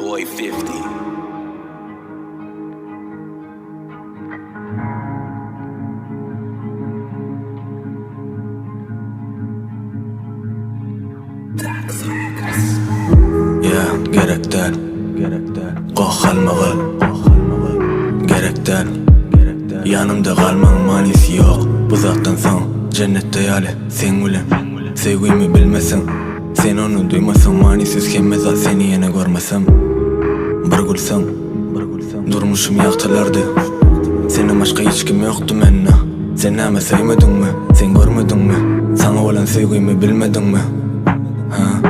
Boy 50. Gerekten Qo'halmag'il Gerekten Yanımda qalmang manisi yo'q. Bu zatdan so'ng jannatda yali sen bilan sevgimi bilmasam, sen onu duymasam, manisiz kemmezat seni yana görmesem. Bir gulsam durmuşum yaqtilardi. Senden başka hiç kim yoktu menne. Sen näme sevmedingmi? Sen görmedingmi? Sana olan sevgimi bilmedingmi? Ha?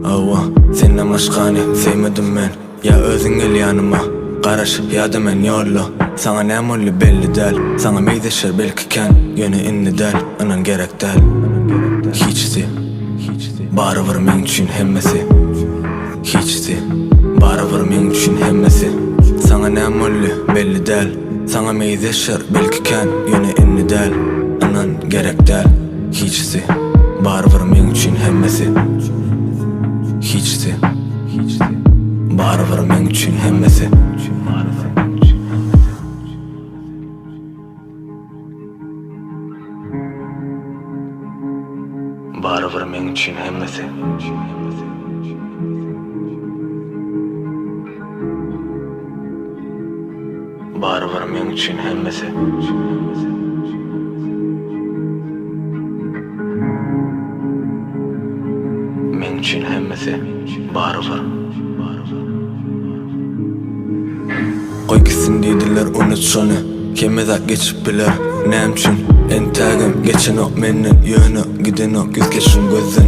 Ava, senden başkani sevmedim men. Ya özün gel yanıma, qaraş ya da men yolla. Sana näme oldu belli del. Sana meydeşer belki ken, yöne inni del. Anan gerek del. Hiçsi barıvır men üçün hemmesi. Hiçsi barıvır men üçün hemmesi. Sana näme oldu belli del. Sana meydeşer belki ken, yöne inni del. Anan gerek del. Hiçsi barıvır men üçün hemmesi. Hiçsi barıvır men üçün hemmesi. Barıvır men üçün hemmesi. Barıvır men üçün hemmesi. Men üçün hemmesi. Barıvır. Koy gitsin deydiler unut şonu. Kemmezat geçip biler näme üçün. Entagim geçen ok menden yönü giden ok yüz geçin gözden.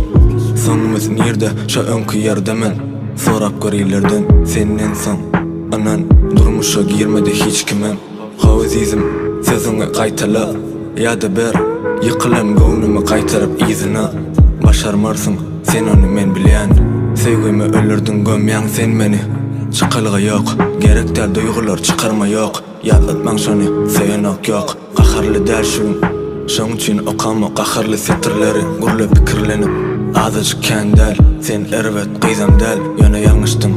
Sonumuz nerede şo önkü yerde men. Sorap göreylerden senden son. Anan durmuşa girmedi hiç kimem. Havazizim sözüne qaytala. Ya da ber yıkılan gönlümü qaytarıp izina. Başarmarsın sen onu men bilen. Sevgimi ölürdün gömyan sen meni. Çıqılğı yok, gerekler duygular çıkarma yok. Yatlatman şonu, seyenak yok. Qaharlı del şun, şun için okama qaharlı setirleri. Gurlu pikirlenip, azıcık ken del. Sen ervet qizam del, yöne yanlıştın.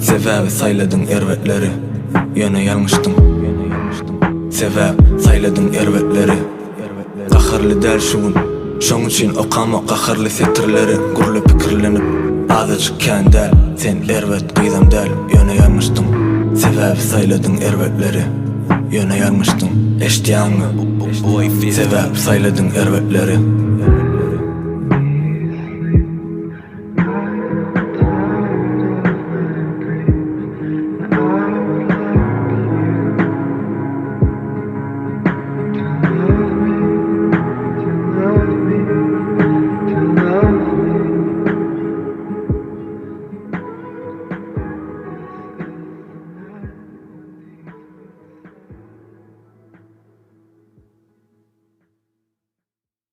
Sebebi sayladın ervetleri. Yöne yanlıştın. Sebebi sayladın ervetleri. Qaharlı del şun, şun için okama qaharlı setirleri. Gurlu pikirlenip, azıcık ken del. Sen ervet qizam del, yöne yanlıştın. Sebebi sayladın ervetleri. Yöne yanlıştın. Eştiyan mı? Sebep sayladın ervetleri.